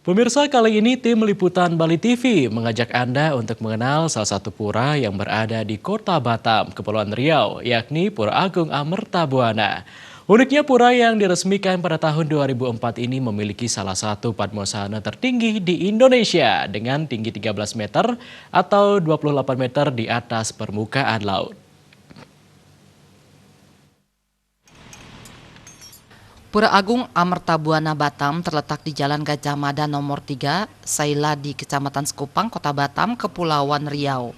Pemirsa, kali ini tim Liputan Bali TV mengajak Anda untuk mengenal salah satu pura yang berada di Kota Batam, Kepulauan Riau, yakni Pura Agung Amertabuana. Uniknya pura yang diresmikan pada tahun 2004 ini memiliki salah satu padmosana tertinggi di Indonesia dengan tinggi 13 meter atau 28 meter di atas permukaan laut. Pura Agung Amertabuana Batam terletak di Jalan Gajah Mada nomor 3, Saila di Kecamatan Sekupang, Kota Batam, Kepulauan Riau.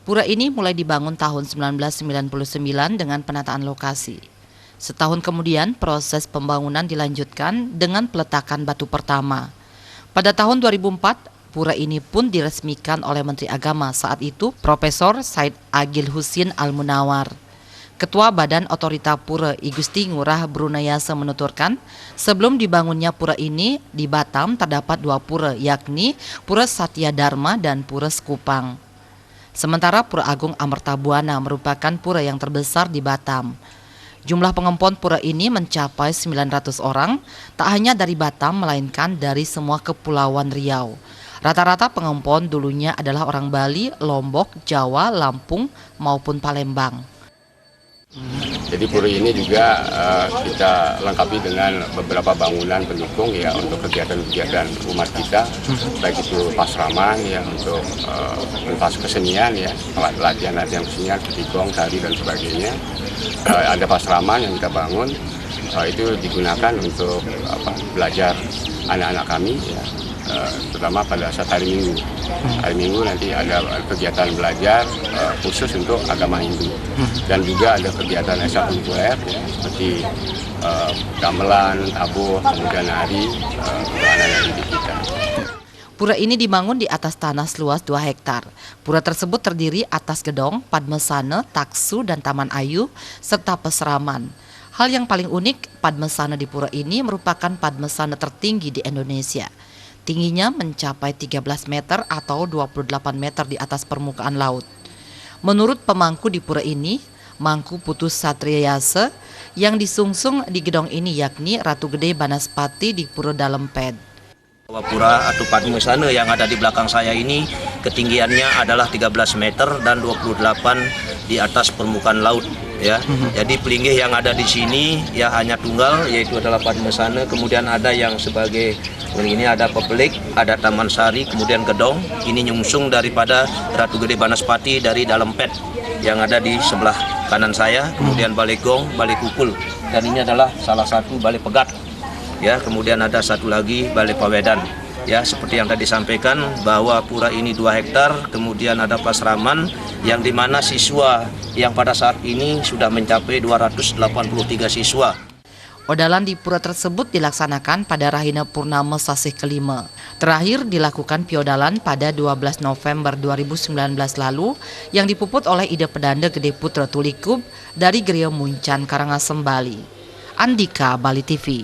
Pura ini mulai dibangun tahun 1999 dengan penataan lokasi. Setahun kemudian proses pembangunan dilanjutkan dengan peletakan batu pertama. Pada tahun 2004, pura ini pun diresmikan oleh Menteri Agama saat itu, Profesor Said Agil Husin Al-Munawar. Ketua Badan Otorita Pura I Gusti Ngurah Brunayasa menuturkan, sebelum dibangunnya pura ini, di Batam terdapat dua pura, yakni Pura Satya Dharma dan Pura Sekupang. Sementara Pura Agung Amertabuana merupakan pura yang terbesar di Batam. Jumlah pengempon pura ini mencapai 900 orang, tak hanya dari Batam melainkan dari semua kepulauan Riau. Rata-rata pengempon dulunya adalah orang Bali, Lombok, Jawa, Lampung maupun Palembang. Jadi pura ini juga kita lengkapi dengan beberapa bangunan pendukung ya untuk kegiatan-kegiatan umat kita, baik itu pasraman ya untuk pentas kesenian ya, latihan-latihan kesenian seperti gong, tari dan sebagainya. Ada pasraman yang kita bangun, itu digunakan untuk belajar anak-anak kami ya. Terutama pada saat hari Minggu. Hari Minggu nanti ada kegiatan belajar khusus untuk agama Hindu. Dan juga ada kegiatan ekstrakurikuler ya, seperti gamelan, tabuh, kemudian nari untuk anak-anak didik kita. Pura ini dibangun di atas tanah seluas 2 hektar. Pura tersebut terdiri atas gedong, padmesana, taksu, dan taman ayu, serta peseraman. Hal yang paling unik, padmesana di pura ini merupakan padmesana tertinggi di Indonesia. Tingginya mencapai 13 meter atau 28 meter di atas permukaan laut. Menurut pemangku di pura ini, Mangku Putus Satriyase, yang disungsung di gedong ini yakni Ratu Gede Banaspati di Pura Dalemped. Pura atau padmosana yang ada di belakang saya ini ketinggiannya adalah 13 meter dan 28 di atas permukaan laut. Ya, jadi pelinggih yang ada di sini ya hanya tunggal, yaitu adalah padmosana. Kemudian ada yang sebagai ini ada pepelik, ada taman sari, kemudian gedong. Ini nyungsung daripada Ratu Gede Banaspati dari Dalemped yang ada di sebelah kanan saya. Kemudian balai gong, balai kukul, dan ini adalah salah satu balai pegat. Ya, kemudian ada satu lagi balai pawedan. Ya, seperti yang tadi disampaikan bahwa pura ini 2 hektar, kemudian ada pasraman yang dimana siswa yang pada saat ini sudah mencapai 283 siswa. Odalan di pura tersebut dilaksanakan pada Rahina Purnama Sasih kelima. Terakhir dilakukan piodalan pada 12 November 2019 lalu yang dipuput oleh Ida Pedanda Gede Putra Tulikub dari Geria Muncan, Karangasem, Bali. Andika, Bali TV.